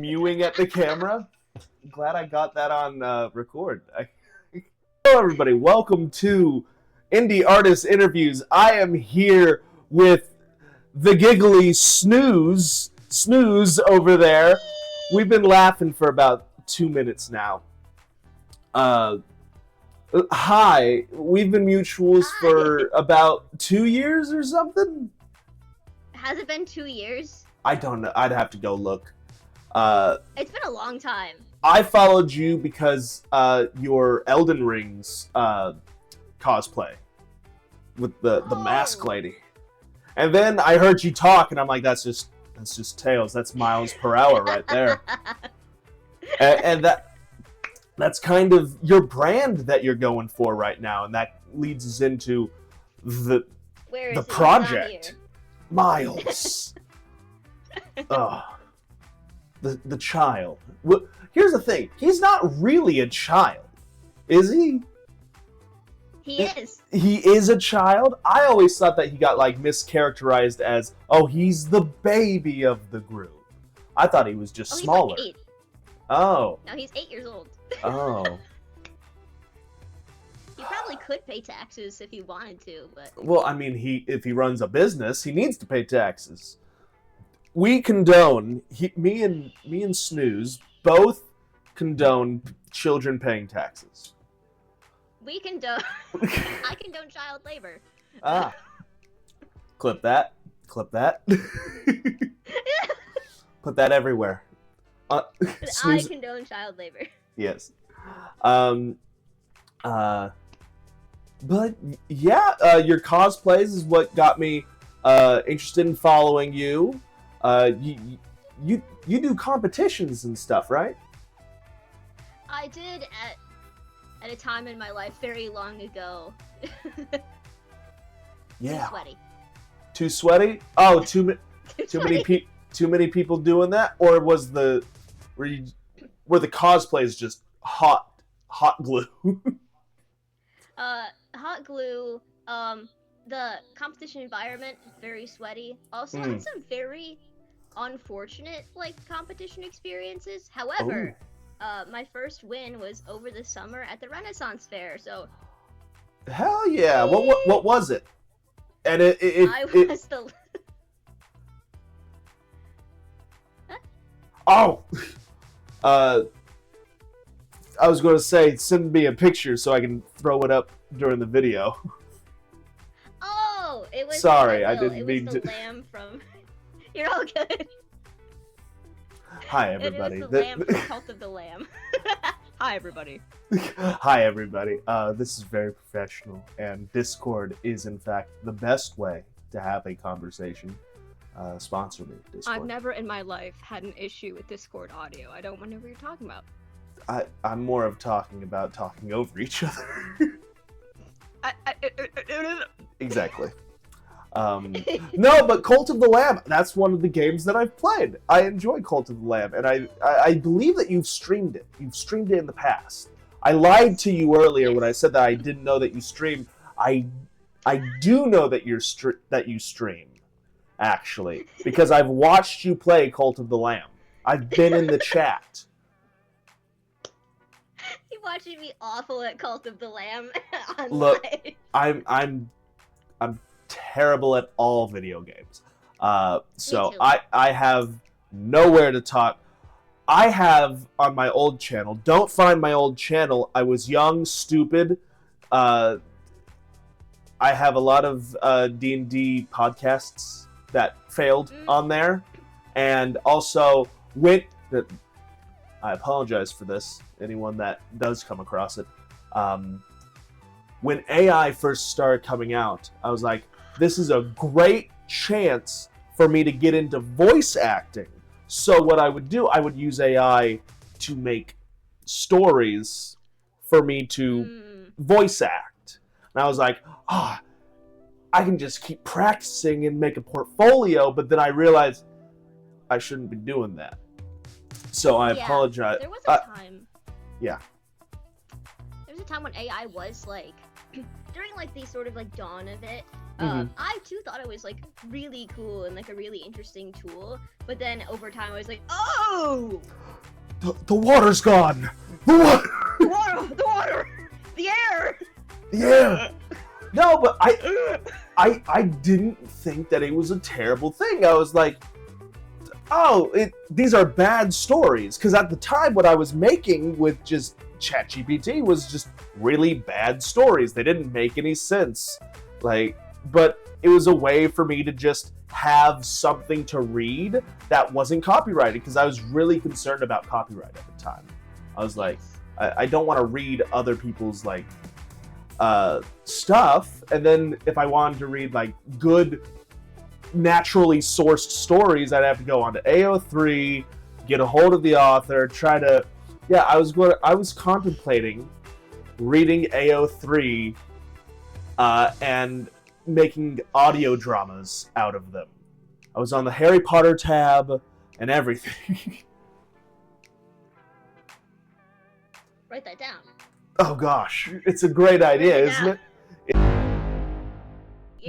mewing at the camera. I'm glad I got that on record. Hello, everybody. Welcome to Indie Artist Interviews. I am here with the giggly Snooze over there. We've been laughing for about 2 minutes now. Hi. We've been mutuals for about 2 years or something. Has it been 2 years? I don't know. I'd have to go look. It's been a long time. I followed you because your Elden Rings cosplay with the mask lady, and then I heard you talk, and I'm like, that's just Tails. That's miles per hour right there, and that's kind of your brand that you're going for right now, and that leads us into the project, Miles. The child. Well, here's the thing. He's not really a child, is he? He is. He is a child? I always thought that he got, mischaracterized as, he's the baby of the group. I thought he was just smaller. He's like 8. Oh. No, he's 8 years old. Oh. He probably could pay taxes if he wanted to, but... Well, I mean, if he runs a business, he needs to pay taxes. We condone, me and Snooze both condone children paying taxes. We condone, I condone child labor. Clip that. Put that everywhere. Snooze. I condone child labor. Yes. But yeah, your cosplays is what got me interested in following you. You do competitions and stuff, right? I did at a time in my life very long ago. Yeah. Too sweaty. Too sweaty? Oh, too many people doing that, or were the cosplays just hot glue? Hot glue. The competition environment very sweaty. Also had some very unfortunate competition experiences. However, my first win was over the summer at the Renaissance Fair. So hell yeah! What was it? And I was the oh. I was going to say send me a picture so I can throw it up during the video. Oh, it was. Sorry, I didn't mean to. It was the lamb from. You're all good. Hi, everybody. It was the lamb from Cult of the Lamb. Hi, everybody. Hi, everybody. This is very professional, and Discord is, in fact, the best way to have a conversation. Sponsor me, Discord. I've never in my life had an issue with Discord audio. I don't know what you're talking about. I'm more of talking over each other. Exactly. No, but Cult of the Lamb, that's one of the games that I've played. I enjoy Cult of the Lamb, and I believe that you've streamed it. You've streamed it in the past. I lied to you earlier when I said that I didn't know that you streamed. I do know that you stream, actually, because I've watched you play Cult of the Lamb. I've been in the chat. You're watching me awful at Cult of the Lamb. Look, I'm terrible at all video games. So I have nowhere to talk. I have on my old channel. Don't find my old channel. I was young, stupid. I have a lot of D&D podcasts that failed on there, and also I apologize for this. Anyone that does come across it. When AI first started coming out, I was like, this is a great chance for me to get into voice acting. So what I would do, I would use AI to make stories for me to voice act. And I was like, I can just keep practicing and make a portfolio, but then I realized I shouldn't be doing that. So I apologize. There was a time. Yeah. There was a time when AI was during like the sort of like dawn of it, I too thought it was like really cool and like a really interesting tool. But then over time, I was like, oh, the water's gone. The water. The water, the air. The air. No, but I didn't think that it was a terrible thing. I was like, oh, these are bad stories. Because at the time, what I was making with just ChatGPT was just really bad stories. They didn't make any sense. But it was a way for me to just have something to read that wasn't copyrighted, because I was really concerned about copyright at the time. I was like, I don't want to read other people's like stuff, and then if I wanted to read like good naturally sourced stories, I'd have to go onto AO3, get a hold of the author, try to I was contemplating reading AO3 and making audio dramas out of them. I was on the Harry Potter tab and everything. Write that down. Oh gosh, it's a great idea, isn't it?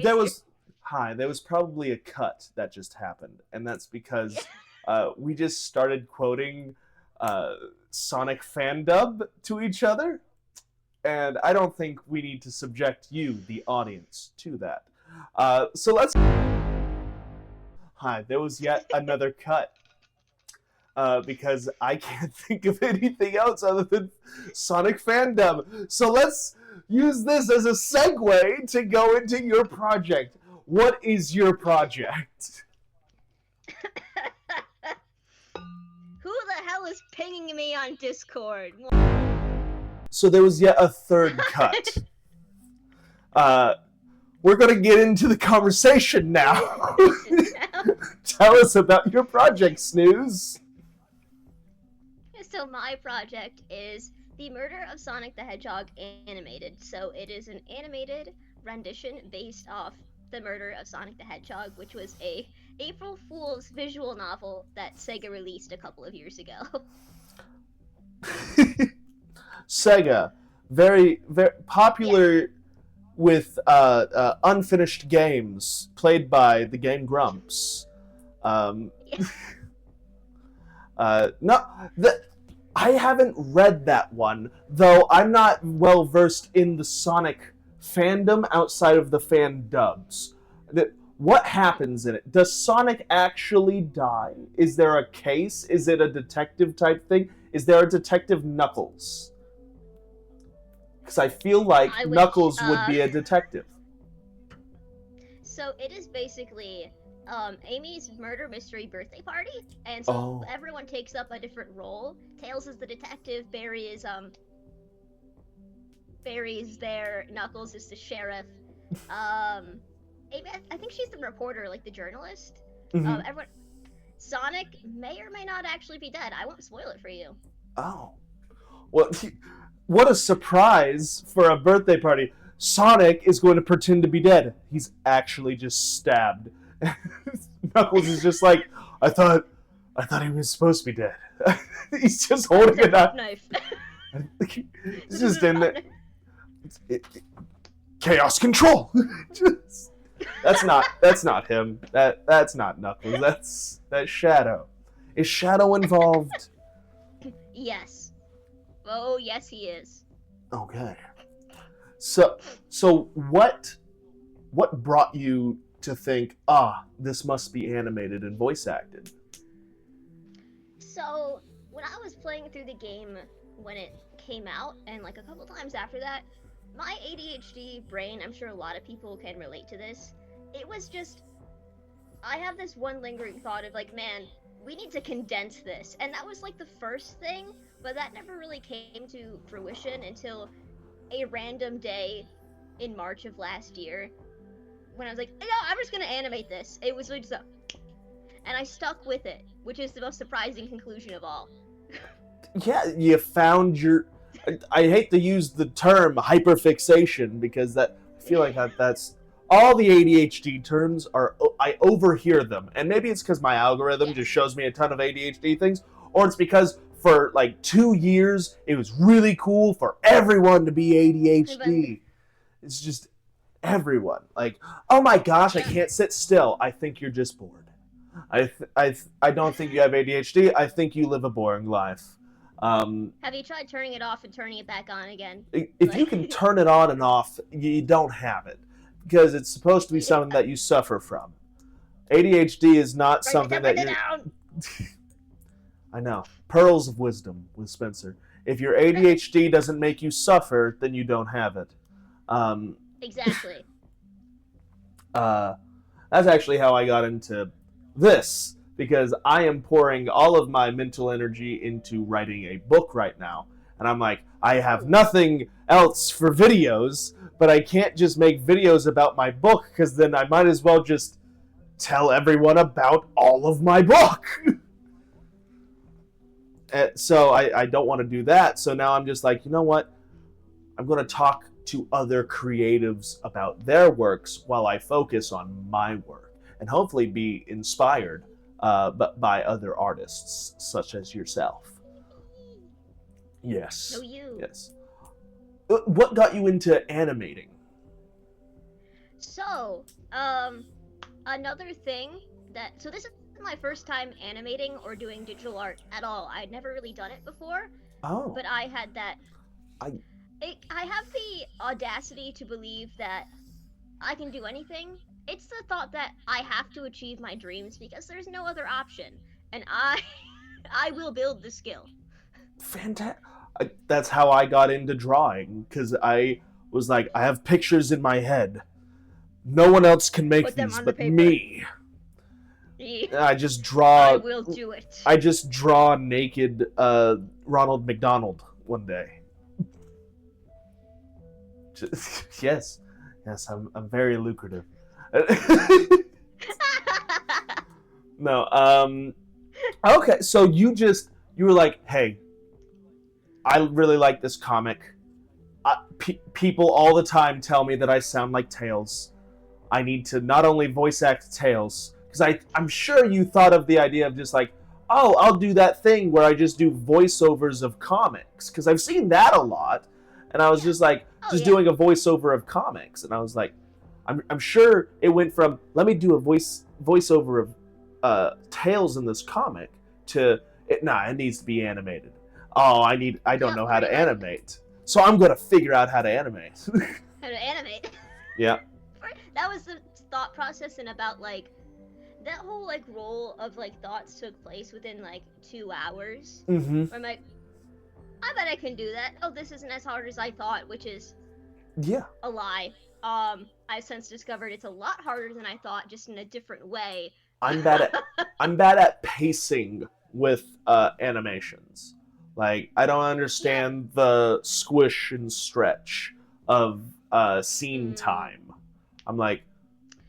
There was probably a cut that just happened, and that's because we just started quoting Sonic fandub to each other, and I don't think we need to subject you, the audience, to that. So let's... Hi, there was yet another cut. Because I can't think of anything else other than Sonic fandom. So let's use this as a segue to go into your project. What is your project? Who the hell is pinging me on Discord? So there was yet a third cut. We're going to get into the conversation now. Tell us about your project, Snooze. So my project is The Murder of Sonic the Hedgehog animated. So it is an animated rendition based off The Murder of Sonic the Hedgehog, which was a April Fool's visual novel that Sega released a couple of years ago. Sega, very, very popular with unfinished games played by the Game Grumps. I haven't read that one, though I'm not well versed in the Sonic fandom outside of the fan dubs. What happens in it? Does Sonic actually die? Is there a case? Is it a detective type thing? Is there a Detective Knuckles? Because I feel like Knuckles would be a detective. So it is basically Amy's murder mystery birthday party, and so everyone takes up a different role. Tails is the detective, Barry is there, Knuckles is the sheriff, Amy, I think she's the reporter, like the journalist. Everyone. Sonic may or may not actually be dead. I won't spoil it for you. Oh, well, what a surprise for a birthday party! Sonic is going to pretend to be dead. He's actually just stabbed. Knuckles is just like, I thought he was supposed to be dead. He's just holding a knife. He's just in there. Chaos control. That's not him. That's not Knuckles. That's Shadow. Is Shadow involved? Yes. Oh, yes, he is. Okay. So what brought you to think, this must be animated and voice acted? So, when I was playing through the game when it came out, and like a couple times after that, my ADHD brain, I'm sure a lot of people can relate to this, it was just, I have this one lingering thought of like, man, we need to condense this, and that was like the first thing, but that never really came to fruition until a random day in March of last year, when I was like, no, I'm just gonna animate this. It was just and I stuck with it, which is the most surprising conclusion of all. Yeah, you found your... I hate to use the term hyperfixation, because I feel like that's... All the ADHD terms are... I overhear them, and maybe it's because my algorithm just shows me a ton of ADHD things, or it's because for like 2 years, it was really cool for everyone to be ADHD. It's just everyone. Like, oh my gosh, I can't sit still. I think you're just bored. I don't think you have ADHD. I think you live a boring life. Have you tried turning it off and turning it back on again? If you can turn it on and off, you don't have it. Because it's supposed to be something that you suffer from. ADHD is not something that you're... I know. Pearls of wisdom with Spencer. If your ADHD doesn't make you suffer, then you don't have it. Exactly. That's actually how I got into this, because I am pouring all of my mental energy into writing a book right now. And I'm like, I have nothing else for videos, but I can't just make videos about my book, because then I might as well just tell everyone about all of my book. So I don't want to do that. So now I'm just like, you know what? I'm going to talk to other creatives about their works while I focus on my work, and hopefully be inspired but by other artists such as yourself. Yes. No, you. Yes. What got you into animating? So, another thing so this is my first time animating or doing digital art at all. I'd never really done it before. Oh. But I had that. I have the audacity to believe that I can do anything. It's the thought that I have to achieve my dreams because there's no other option, and I will build the skill. Fantastic. That's how I got into drawing, because I was like, I have pictures in my head. No one else can make these but me. I just draw. I will do it. I just draw naked Ronald McDonald one day. Yes, I'm very lucrative. No, okay, so you were like, hey, I really like this comic. People all the time tell me that I sound like Tails. I need to not only voice act Tails, because I'm sure you thought of the idea of just like, oh, I'll do that thing where I just do voiceovers of comics, because I've seen that a lot, and I was just like, doing a voiceover of comics, and I was like, I'm sure it went from, let me do a voiceover of Tails in this comic, to, it needs to be animated. Oh, I don't know how to animate. So I'm going to figure out how to animate. How to animate? Yeah. That was the thought process, and about, like, that whole, like, roll of, like, thoughts took place within, like, 2 hours. Mm-hmm. Where I'm like, I bet I can do that. Oh, this isn't as hard as I thought, which is a lie. I've since discovered it's a lot harder than I thought, just in a different way. I'm bad at pacing with animations. Like, I don't understand the squish and stretch of scene time. I'm like,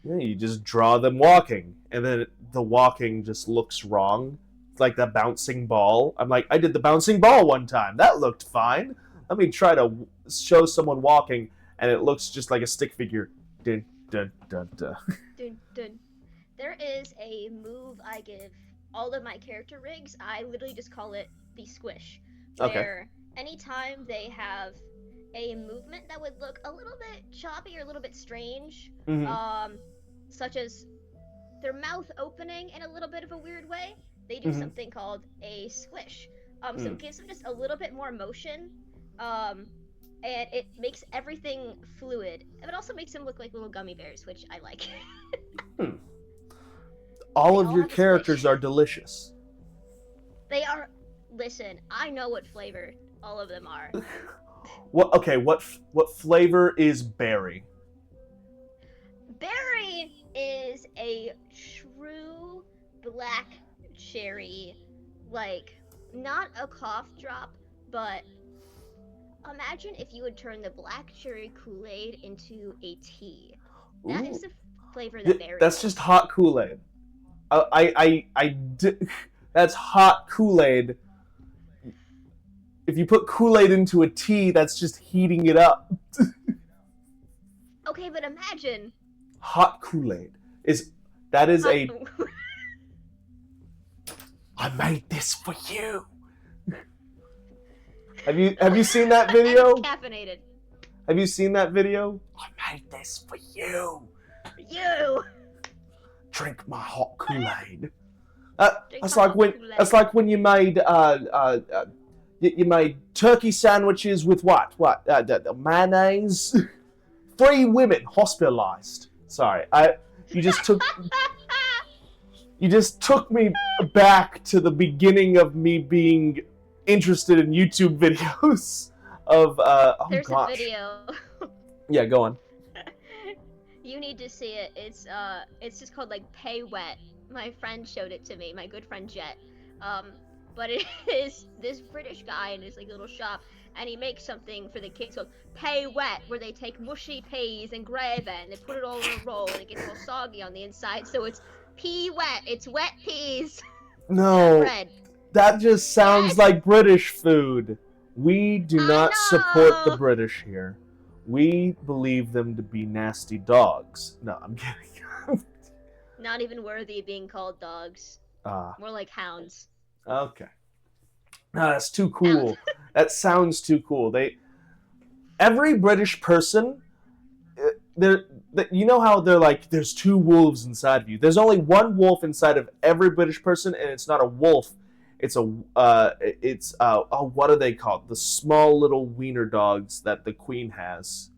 yeah, you just draw them walking, and then the walking just looks wrong. It's like the bouncing ball. I'm like, I did the bouncing ball one time. That looked fine. Let me try to show someone walking, and it looks just like a stick figure. Dun, dun, dun, dun. Dun, dun. There is a move I give all of my character rigs. I literally just call it the squish. Where anytime they have a movement that would look a little bit choppy or a little bit strange, such as their mouth opening in a little bit of a weird way, they do something called a squish. So it gives them just a little bit more motion, and it makes everything fluid. It also makes them look like little gummy bears, which I like. All of your characters are delicious. They are. Listen, I know what flavor all of them are. What flavor is berry? Berry is a true black cherry, like, not a cough drop, but imagine if you would turn the black cherry Kool-Aid into a tea. That is the flavor that berry That's is. just hot Kool-Aid. That's hot Kool-Aid. If you put Kool-Aid into a tea, that's just heating it up. Okay, but imagine. Hot Kool-Aid I made this for you. Have you seen that video? And it's caffeinated. Have you seen that video? I made this for you. You. Drink my hot Kool-Aid. Drink That's my like hot when Kool-Aid. that's like when you made you made turkey sandwiches with what? Mayonnaise? 3 women hospitalized. Sorry, you just took me back to the beginning of me being interested in YouTube videos of There's a video. Yeah, go on. You need to see it. It's just called like Pay Wet. My friend showed it to me, my good friend Jet. But it is this British guy in his like little shop, and he makes something for the kids called Pay Wet, where they take mushy peas and gravy and they put it all in a roll and it gets all soggy on the inside. So it's pea wet. It's wet peas. No, bread. that just sounds like British food. We do not support the British here. We believe them to be nasty dogs. No, I'm kidding. Not even worthy of being called dogs. More like hounds. Okay. No, that's too cool. That sounds too cool. Every British person, you know how they're like, there's 2 wolves inside of you. There's only 1 wolf inside of every British person, and it's not a wolf. It's what are they called? The small little wiener dogs that the Queen has.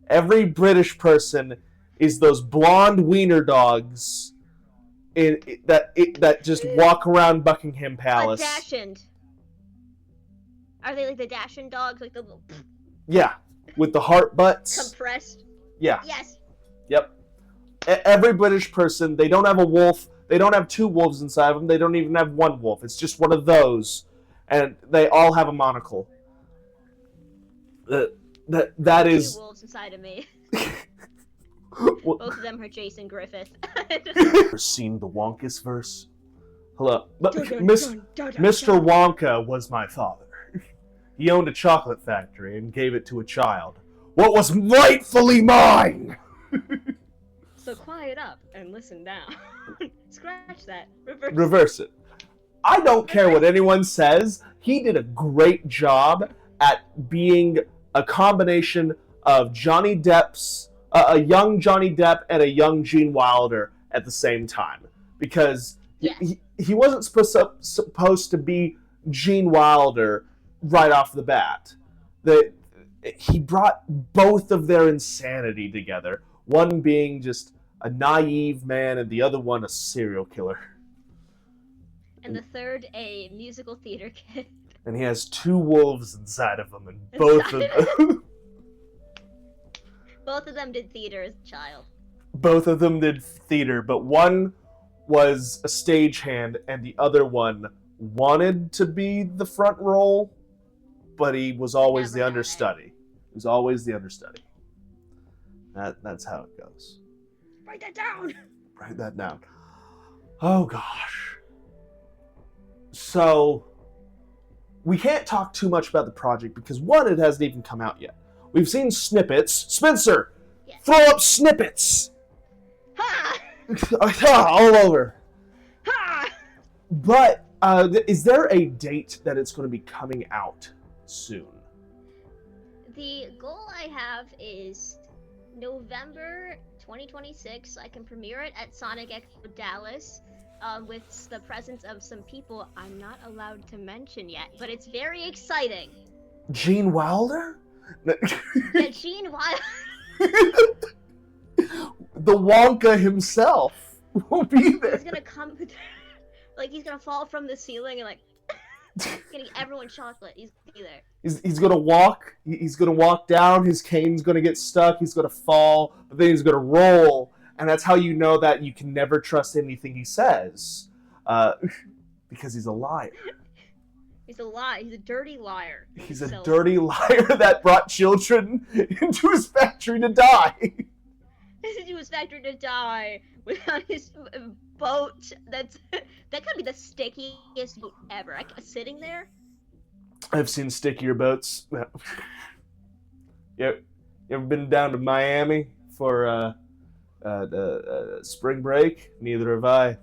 Every British person is those blonde wiener dogs that just walk around Buckingham Palace. A Dachshund. Are they like the Dachshund dogs, like the little? Yeah, with the heart butts. Compressed. Yeah. Yes. Yep. Every British person, they don't have a wolf. They don't have 2 wolves inside of them. They don't even have 1 wolf. It's just one of those, and they all have a monocle. That is 2 wolves inside of me. Well, both of them are Jason Griffith. Ever seen the Wonkus verse? Hello, but Mr. Wonka was my father. He owned a chocolate factory and gave it to a child. What was rightfully mine? So quiet up and listen down. Scratch that. Reverse it. I don't care what anyone says. He did a great job at being a combination of Johnny Depp's, a young Johnny Depp and a young Gene Wilder at the same time. Because he wasn't supposed to be Gene Wilder right off the bat. He brought both of their insanity together. One being just a naive man and the other one a serial killer. And the third a musical theater kid. And he has 2 wolves inside of him, and both of them... Both of them did theater as a child. Both of them did theater, but one was a stagehand and the other one wanted to be the front role, but he was always the understudy. He was always the understudy. That's how it goes. Write that down! Write that down. Oh, gosh. So, we can't talk too much about the project because, 1, it hasn't even come out yet. We've seen snippets. Spencer, throw up snippets! Ha! All over. Ha! But, is there a date that it's going to be coming out soon? The goal I have is November 2026. I can premiere it at Sonic Expo Dallas with the presence of some people I'm not allowed to mention yet, but it's very exciting. Gene Wilder? Yeah, Gene Wilder. The Wonka himself will be there. He's gonna come, like he's gonna fall from the ceiling and like, gonna get everyone chocolate. He's gonna be there. He's gonna walk. He's gonna walk down. His cane's gonna get stuck. He's gonna fall, but then he's gonna roll, and that's how you know that you can never trust anything he says, because he's a liar. He's a lie. He's a dirty liar. He's a dirty liar that brought children into his factory to die. Into his factory to die without his boat. That could be the stickiest boat ever. Sitting there. I've seen stickier boats. You ever been down to Miami for spring break? Neither have I.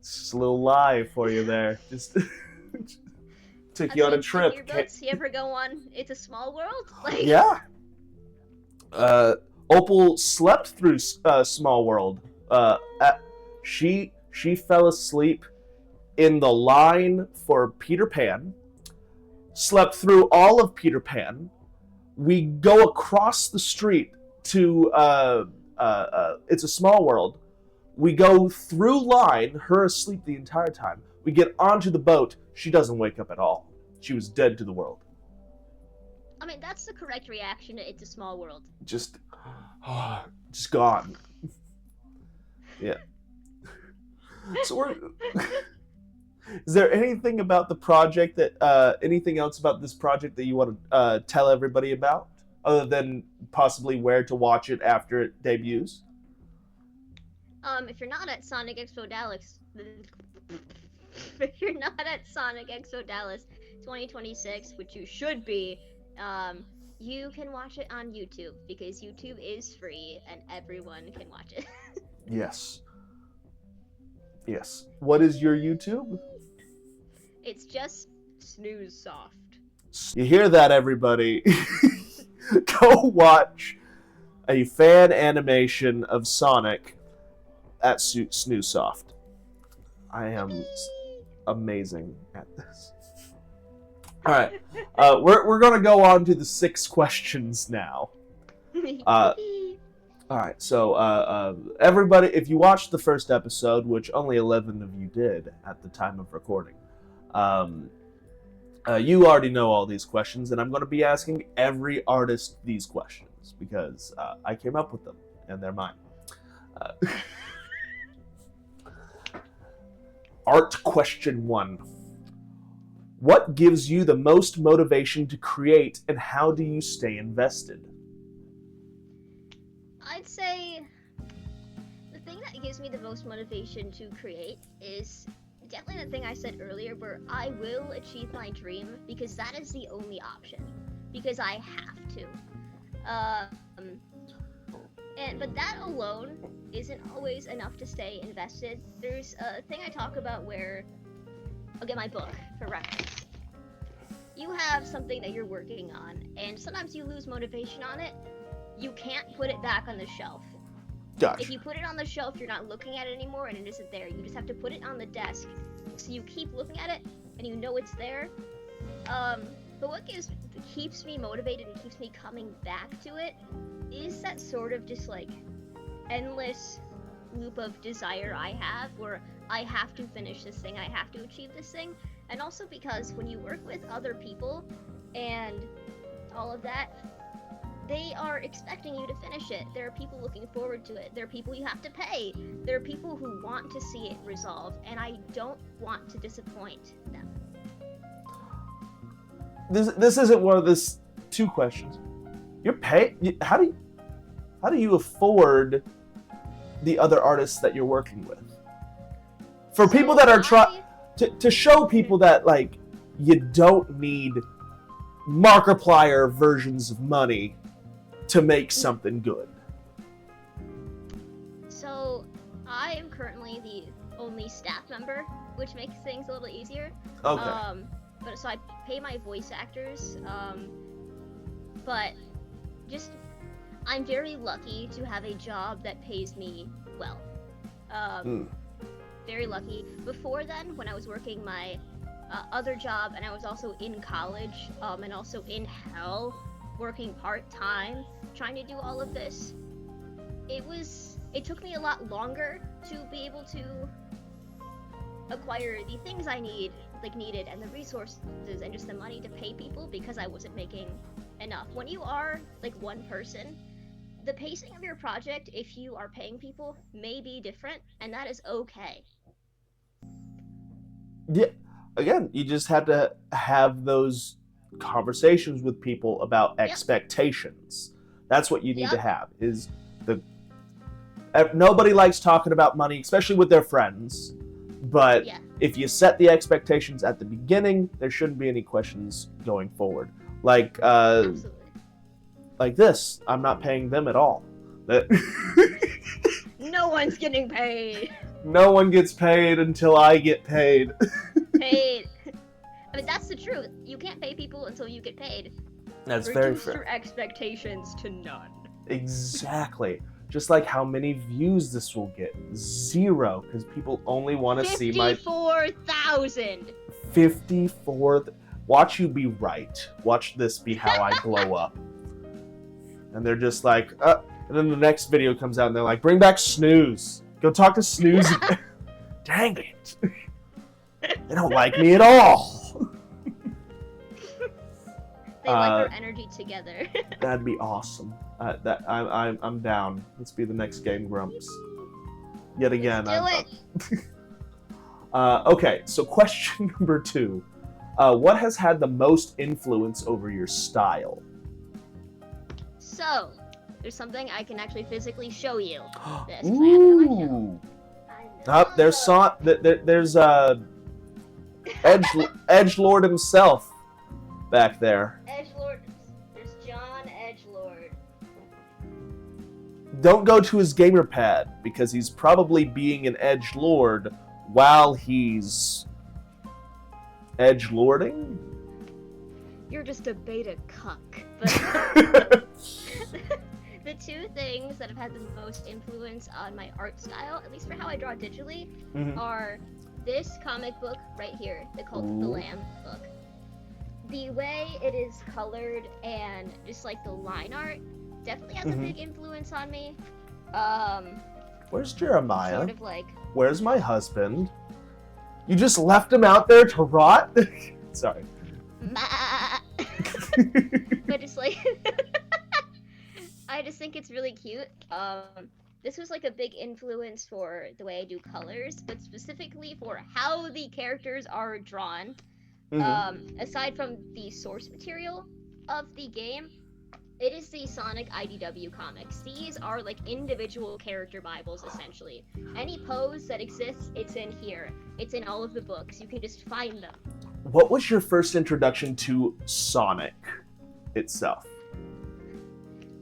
Just a little lie for you there. Just took you on a trip. You ever go on It's a Small World? Like... Yeah. Opal slept through Small World. She fell asleep in the line for Peter Pan. Slept through all of Peter Pan. We go across the street to It's a Small World. We go through line, her asleep the entire time. We get onto the boat. She doesn't wake up at all. She was dead to the world. I mean, that's the correct reaction to It's a Small World. Just gone. Yeah. So we're... Is there anything about the project that, anything else about this project that you want to tell everybody about? Other than possibly where to watch it after it debuts? If you're not at Sonic Expo Dallas... if you're not at Sonic Expo Dallas 2026, which you should be, you can watch it on YouTube, because YouTube is free and everyone can watch it. Yes. Yes. What is your YouTube? It's just Snoozesoft. You hear that, everybody? Go watch a fan animation of Sonic at Snoozesoft. I am amazing at this. All right, we're gonna go on to the 6 questions now. All right, so everybody, if you watched the first episode, which only 11 of you did at the time of recording, you already know all these questions, and I'm going to be asking every artist these questions because I came up with them, and they're mine. Art question 1. What gives you the most motivation to create, and how do you stay invested? I'd say the thing that gives me the most motivation to create is definitely the thing I said earlier, where I will achieve my dream because that is the only option, because I have to. But that alone isn't always enough to stay invested. There's a thing I talk about where, I'll get my book for reference. You have something that you're working on, and sometimes you lose motivation on it. You can't put it back on the shelf. Gotcha. If you put it on the shelf, you're not looking at it anymore, and it isn't there. You just have to put it on the desk, so you keep looking at it, and you know it's there. But what keeps me motivated and keeps me coming back to it is that sort of just like endless loop of desire I have, where I have to finish this thing, I have to achieve this thing, and also because when you work with other people and all of that, they are expecting you to finish it. There are people looking forward to it. There are people you have to pay. There are people who want to see it resolved, and I don't want to disappoint them. This isn't one of those 2 questions. You're paid. How do you afford the other artists that you're working with? For so people that are trying to show people that like you don't need Markiplier versions of money to make something good. So I am currently the only staff member, which makes things a little easier. Okay. But so I pay my voice actors, but just I'm very lucky to have a job that pays me well. Very lucky. Before then, when I was working my other job, and I was also in college, and also in hell, working part-time, trying to do all of this, it took me a lot longer to be able to acquire the things I needed, and the resources, and just the money to pay people, because I wasn't making enough. When you are like one person, the pacing of your project, if you are paying people, may be different, and that is okay. Yeah, again, you just have to have those conversations with people about expectations. That's what you need to have. Nobody likes talking about money, especially with their friends. But if you set the expectations at the beginning, there shouldn't be any questions going forward. Like this, I'm not paying them at all. No one's getting paid. No one gets paid until I get paid. Paid. I mean, that's the truth. You can't pay people until you get paid. That's very Reduce fair. your expectations to none. Exactly. Just like how many views this will get. 0, because people only want to see my... 54,000! 54... Watch you be right. Watch this be how I blow up. And they're just like, and then the next video comes out and they're like, bring back Snooze. Go talk to Snooze again. Dang it. They don't like me at all. They like our energy together. That'd be awesome. I'm down. Let's be the next Game Grumps. Yet again. Let's do it. Okay, so question number 2. What has had the most influence over your style? So, there's something I can actually physically show you. This, 'cause I have it on my shelf. Oh, there's Edgelord himself back there. Edgelord. There's John Edgelord. Don't go to his gamer pad because he's probably being an edgelord while he's edgelording. You're just a beta cuck. But the 2 things that have had the most influence on my art style, at least for how I draw digitally, are this comic book right here, called The Lamb book. The way it is colored and just like the line art definitely has a big influence on me. Where's Jeremiah? Sort of like... Where's my husband? You just left him out there to rot? Sorry. But just like... I just think it's really cute. This was like a big influence for the way I do colors, but specifically for how the characters are drawn. Aside from the source material of the game, it is the Sonic IDW comics. These are like individual character bibles, essentially. Any pose that exists, it's in here. It's in all of the books. You can just find them. What was your first introduction to Sonic itself?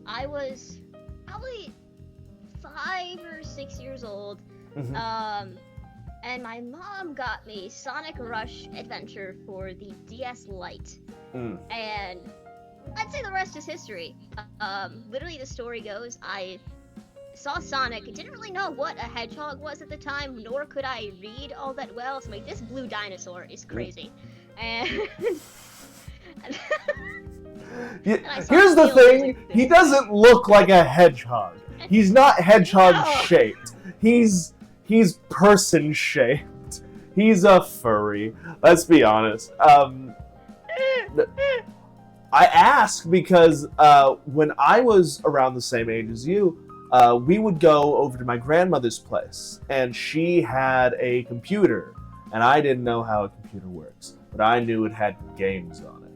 I was probably 5 or 6 years old. And my mom got me Sonic Rush Adventure for the DS Lite. And I'd say the rest is history. Literally the story goes, I saw Sonic, didn't really know what a hedgehog was at the time, nor could I read all that well, so I'm like, this blue dinosaur is crazy. And... Here's the thing, he doesn't look like a hedgehog. He's not hedgehog-shaped. He's person-shaped. He's a furry. Let's be honest. I ask because when I was around the same age as you, we would go over to my grandmother's place, and she had a computer, and I didn't know how a computer works, but I knew it had games on it.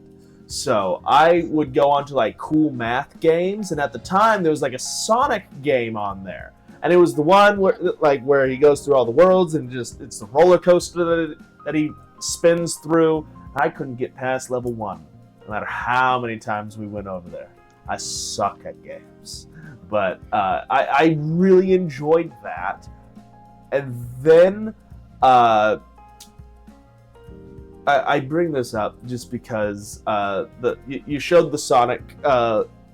So I would go on to like cool math games, and at the time there was like a Sonic game on there, and it was the one where he goes through all the worlds and it's the roller coaster that he spins through. I couldn't get past level 1, no matter how many times we went over there. I suck at games, but I really enjoyed that, and then I bring this up just because you showed the Sonic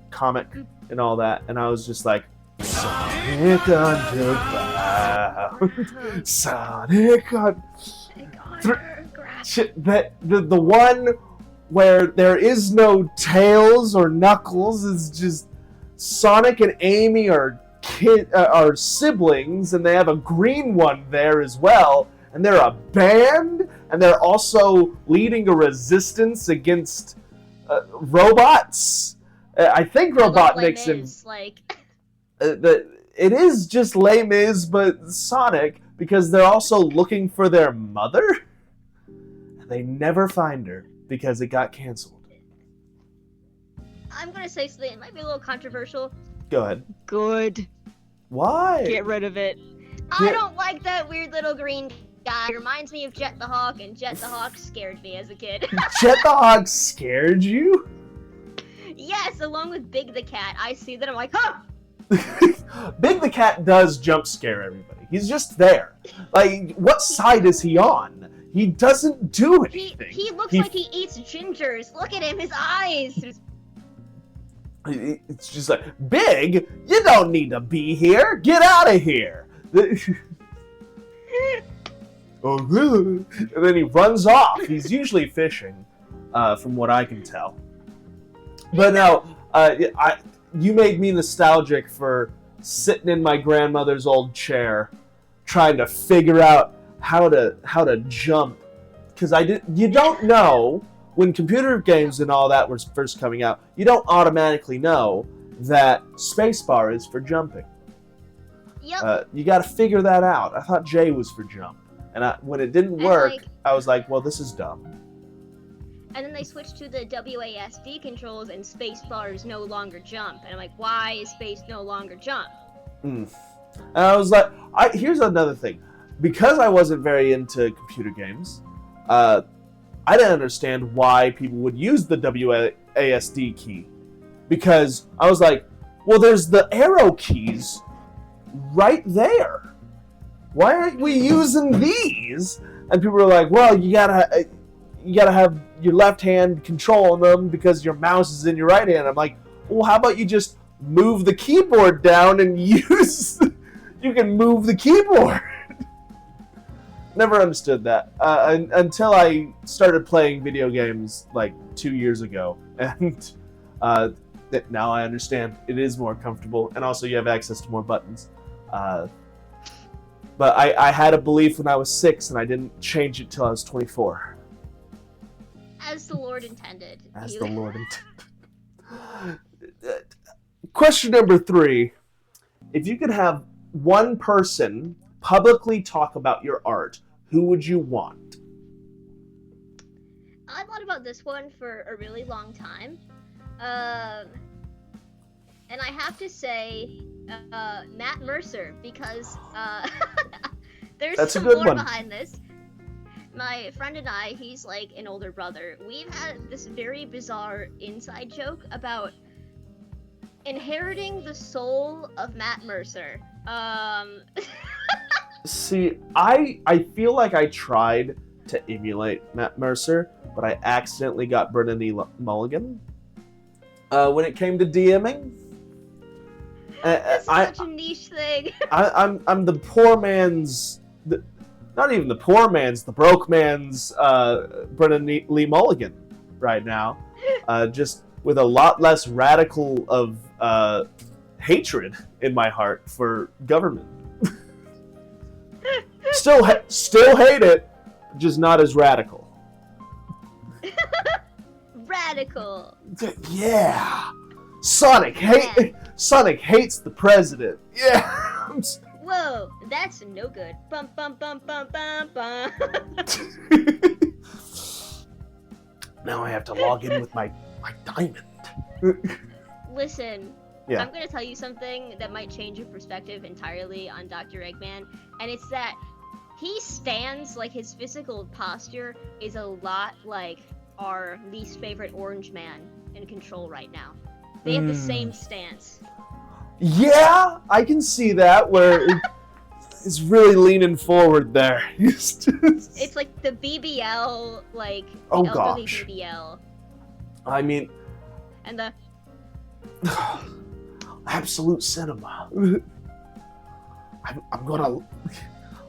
comic and all that, and I was just like, Sonic Underground, Sonic Underground. The one where there is no Tails or Knuckles is just Sonic and Amy are siblings, and they have a green one there as well. And they're a band, and they're also leading a resistance against robots. I think Robotnik's in... it is just Les Mis, but Sonic, because they're also looking for their mother. And they never find her, because it got canceled. I'm gonna say something, it might be a little controversial. Go ahead. Good. Why? Get rid of it. I don't like that weird little green guy. It reminds me of Jet the Hawk, and Jet the Hawk scared me as a kid. Jet the Hawk scared you? Yes, along with Big the Cat. I see that, I'm like, huh! Big the Cat does jump scare everybody. He's just there. Like, what side is he on? He doesn't do anything. He looks like he eats gingers. Look at him, his eyes. It's just like, Big, you don't need to be here. Get out of here. And then he runs off. He's usually fishing, from what I can tell. But no, you made me nostalgic for sitting in my grandmother's old chair, trying to figure out how to jump, because you don't know when computer games and all that were first coming out. You don't automatically know that spacebar is for jumping. Yep. You got to figure that out. I thought J was for jump, and when it didn't work, I was like, well, this is dumb. And then they switched to the WASD controls, and spacebar is no longer jump. And I'm like, why is space no longer jump? And I was like, here's another thing. Because I wasn't very into computer games, I didn't understand why people would use the WASD key. Because I was like, well, there's the arrow keys right there. Why aren't we using these? And people were like, well, you gotta have your left hand controlling them because your mouse is in your right hand. I'm like, well, how about you just move the keyboard down and you can move the keyboard. Never understood that until I started playing video games like 2 years ago, and now I understand it is more comfortable, and also you have access to more buttons. But I had a belief when I was 6, and I didn't change it till I was 24. As the Lord intended. As the Lord intended. Question number 3. If you could have one person publicly talk about your art, who would you want? I thought about this one for a really long time. And I have to say, Matt Mercer, because there's some more behind this. My friend and I, he's like an older brother, we've had this very bizarre inside joke about inheriting the soul of Matt Mercer. See, I feel like I tried to emulate Matt Mercer, but I accidentally got Brennan E. Mulligan. When it came to DMing, it's such a niche thing. I'm the poor man's, not even the poor man's, the broke man's Brennan Lee Mulligan right now, just with a lot less radical of hatred in my heart for government. Still hate it, just not as radical. Radical. Yeah. Sonic hates the president. Yeah. Whoa, that's no good. Bum bum bum bum bum bum. Now I have to log in with my diamond. Listen, yeah. I'm gonna tell you something that might change your perspective entirely on Dr. Eggman, and it's that he stands, like, his physical posture is a lot like our least favorite orange man in Control right now. They have the same stance. Yeah, I can see that, where it's really leaning forward there. It's like the BBL, like, the elderly gosh. BBL. I mean... And the... Absolute cinema.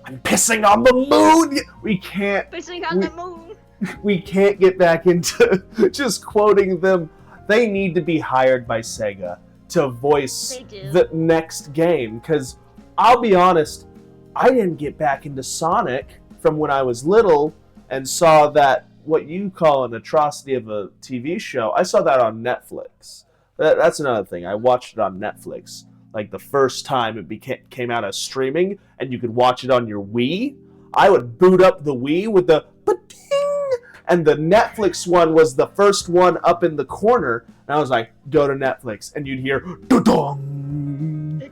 I'm pissing on the moon! We can't... Pissing on the moon! We can't get back into just quoting them. They need to be hired by Sega to voice the next game, because I'll be honest, I didn't get back into Sonic from when I was little and saw that what you call an atrocity of a TV show. I saw that on Netflix. That's another thing. I watched it on Netflix. Like the first time it came out as streaming and you could watch it on your Wii, I would boot up the Wii with the ba-ding, and the Netflix one was the first one up in the corner, and I was like, go to Netflix, and you'd hear da-dong,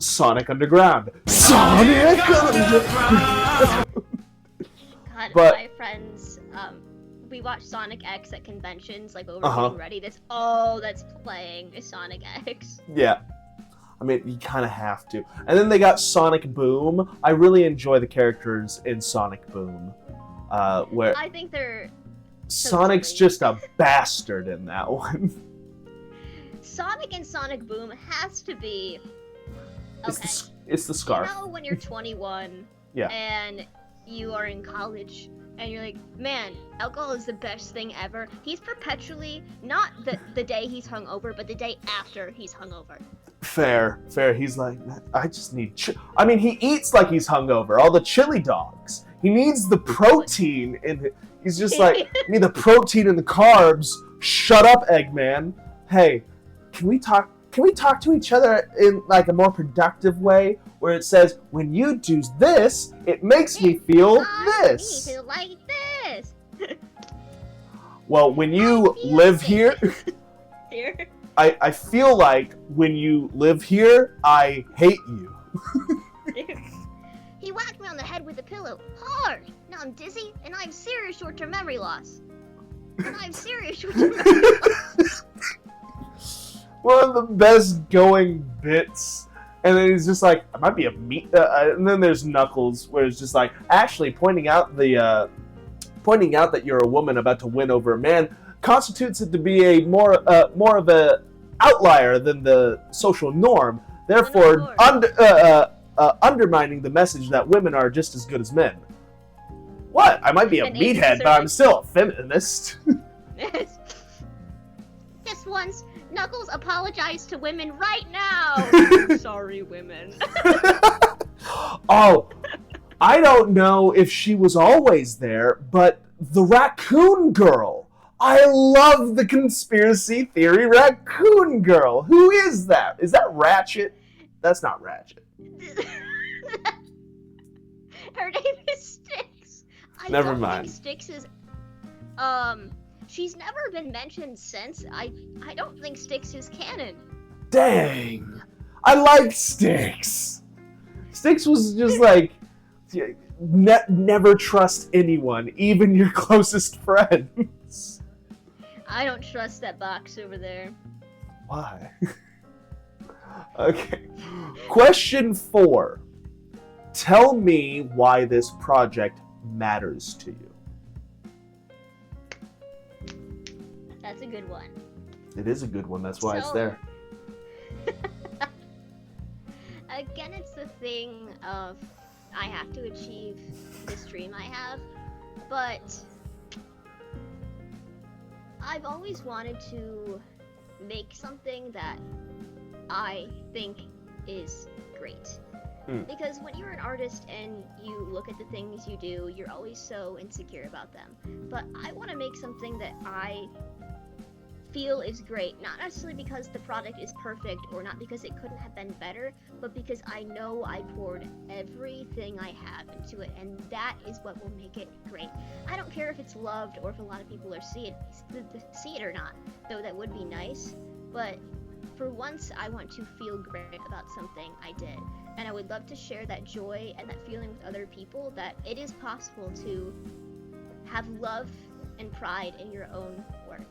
Sonic Underground. Sonic Underground! God, But, my friends, we watch Sonic X at conventions, like over getting ready. That's all that's playing is Sonic X. Yeah. I mean, you kind of have to. And then they got Sonic Boom. I really enjoy the characters in Sonic Boom. Where I think they're Sonic's just a bastard in that one. Sonic and Sonic Boom has to be... Okay. It's the scarf. You know when you're 21 Yeah. and you are in college and you're like, man, alcohol is the best thing ever. He's perpetually, not the day he's hungover, but the day after he's hungover. Fair. He's like, I just need... I mean, he eats like he's hungover. All the chili dogs. He needs the protein in it. He's just like, I need the protein and the carbs. Shut up, Eggman. Hey, can we talk to each other in like a more productive way where it says, when you do this, it makes me feel this. I feel like this. Well, when you live here, I feel like when you live here, I hate you. He whacked me on the head with a pillow, hard. Now I'm dizzy, and I have serious short-term memory loss. One of the best going bits. And then he's just like, I might be a meat. And then there's Knuckles, where it's just like, actually pointing out that you're a woman about to win over a man constitutes it to be a more of a outlier than the social norm. Therefore, undermining the message that women are just as good as men. What? I might be a meathead, but I'm still a feminist. Just once, Knuckles apologize to women right now. Sorry, women. Oh, I don't know if she was always there, but the raccoon girl. I love the conspiracy theory raccoon girl. Who is that? Is that Ratchet? That's not Ratchet. Her name is Styx. Never mind. Think Styx is, she's never been mentioned since. I don't think Styx is canon. Dang. I like Styx. Styx was just like, never trust anyone, even your closest friends. I don't trust that box over there. Why? Okay. Question 4. Tell me why this project matters to you. That's a good one. It is a good one. That's why it's there. Again, it's the thing of I have to achieve this dream I have, but I've always wanted to make something that I think is great. Because when you're an artist and you look at the things you do, you're always so insecure about them. But I want to make something that I feel is great, not necessarily because the product is perfect or not because it couldn't have been better, but because I know I poured everything I have into it, and that is what will make it great. I don't care if it's loved or if a lot of people are see it or not, though that would be nice, but for once I want to feel great about something I did, and I would love to share that joy and that feeling with other people, that it is possible to have love and pride in your own work.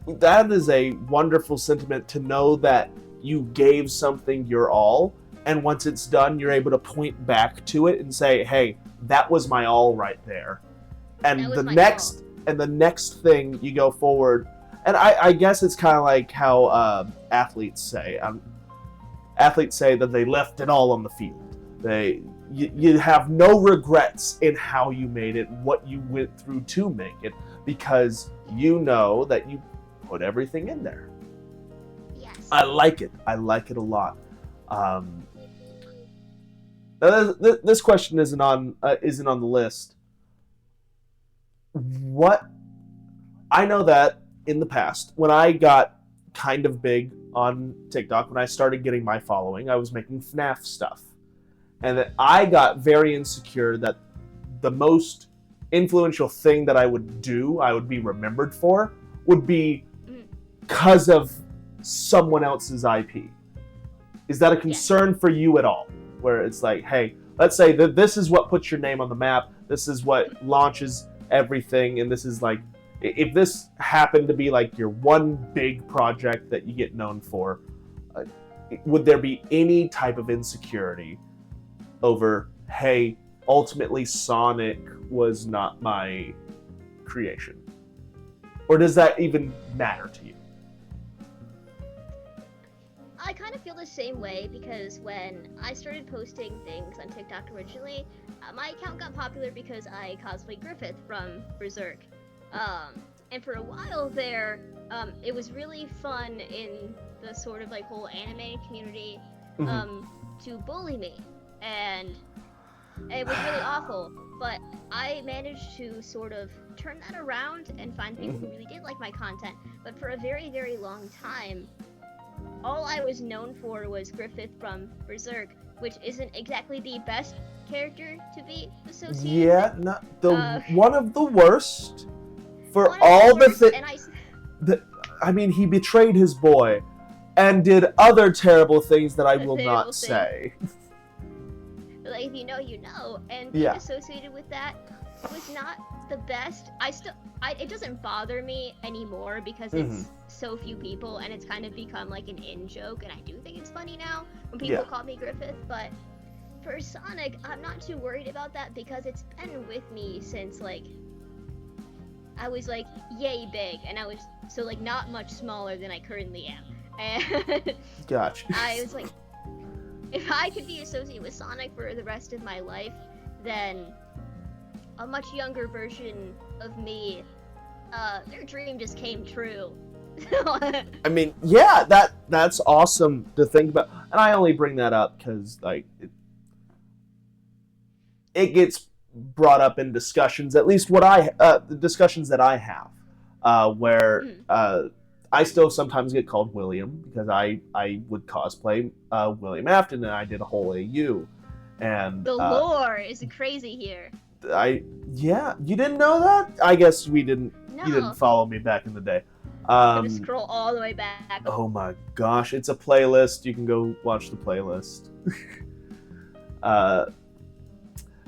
That is a wonderful sentiment, to know that you gave something your all, and once it's done, you're able to point back to it and say, hey, that was my all right there. And the next thing you go forward, and I guess it's kind of like how athletes say that they left it all on the field. You have no regrets in how you made it, what you went through to make it, because you know that you put everything in there. Yes. I like it. I like it a lot. This question isn't on the list. What? I know that in the past, when I got kind of big on TikTok, when I started getting my following, I was making FNAF stuff. And that I got very insecure that the most influential thing that I would be remembered for, would be because of someone else's IP. Is that a concern for you at all? Where it's like, hey, let's say that this is what puts your name on the map, this is what launches everything, and this is like, if this happened to be like your one big project that you get known for, would there be any type of insecurity over, hey, ultimately Sonic was not my creation? Or does that even matter to you? I kind of feel the same way, because when I started posting things on TikTok originally, my account got popular because I cosplayed Griffith from Berserk. And for a while there, it was really fun in the sort of like whole anime community to bully me, and it was really awful. But I managed to sort of turn that around and find people who really did like my content. But for a very, very long time, all I was known for was Griffith from Berserk, which isn't exactly the best character to be associated Yeah, with. not the one of the worst. For all the things, I mean, he betrayed his boy and did other terrible things that I will not say. Like, if you know, you know, and being associated with that was not the best. It doesn't bother me anymore because it's so few people, and it's kind of become like an in-joke, and I do think it's funny now when people call me Griffith, but for Sonic, I'm not too worried about that because it's been with me since, like, I was, like, yay big, and I was, so, like, not much smaller than I currently am. And gotcha. I was like, if I could be associated with Sonic for the rest of my life, then a much younger version of me, their dream just came true. I mean, yeah, that's awesome to think about, and I only bring that up because, like, it gets brought up in discussions, at least the discussions that I have, where I still sometimes get called William because I would cosplay William Afton, and I did a whole AU, and the lore is crazy here. You didn't know that? I guess we didn't. No. You didn't follow me back in the day. I'm gonna scroll all the way back. Oh my gosh, it's a playlist. You can go watch the playlist.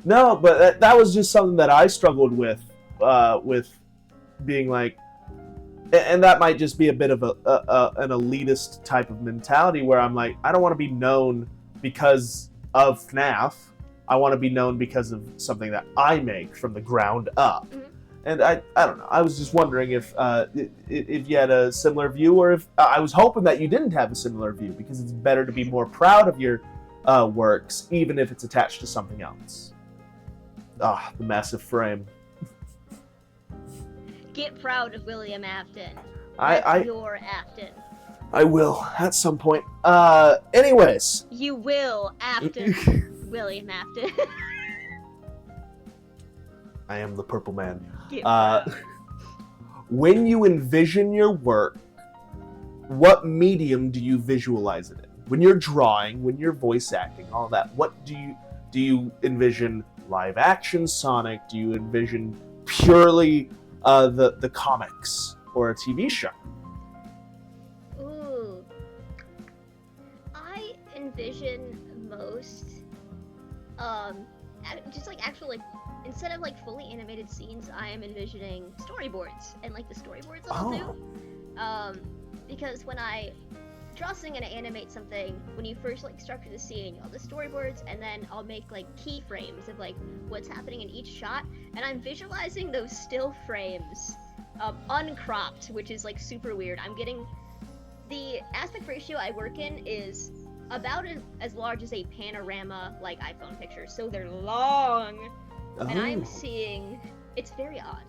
No, but that was just something that I struggled with being like, and that might just be a bit of an elitist type of mentality where I'm like, I don't want to be known because of FNAF. I want to be known because of something that I make from the ground up. And I don't know. I was just wondering if you had a similar view, or if I was hoping that you didn't have a similar view, because it's better to be more proud of your works, even if it's attached to something else. Ah, the massive frame. Get proud of William Afton. Your Afton. I will at some point. Anyways. You will, Afton. William Afton. I am the Purple Man. Get proud. When you envision your work, what medium do you visualize it in? When you're drawing, when you're voice acting, all that, what do you envision? Live action Sonic? Do you envision purely the comics or a TV show? Ooh, I envision most just like actual, like, instead of like fully animated scenes, I am envisioning storyboards, and like the storyboards I'll do. Because when I draw something and I animate something, when you first like structure the scene, all the storyboards, and then I'll make like keyframes of like what's happening in each shot, and I'm visualizing those still frames uncropped, which is like super weird. I'm getting the aspect ratio I work in is about as large as a panorama like iPhone picture, so they're long, and I'm seeing, it's very odd,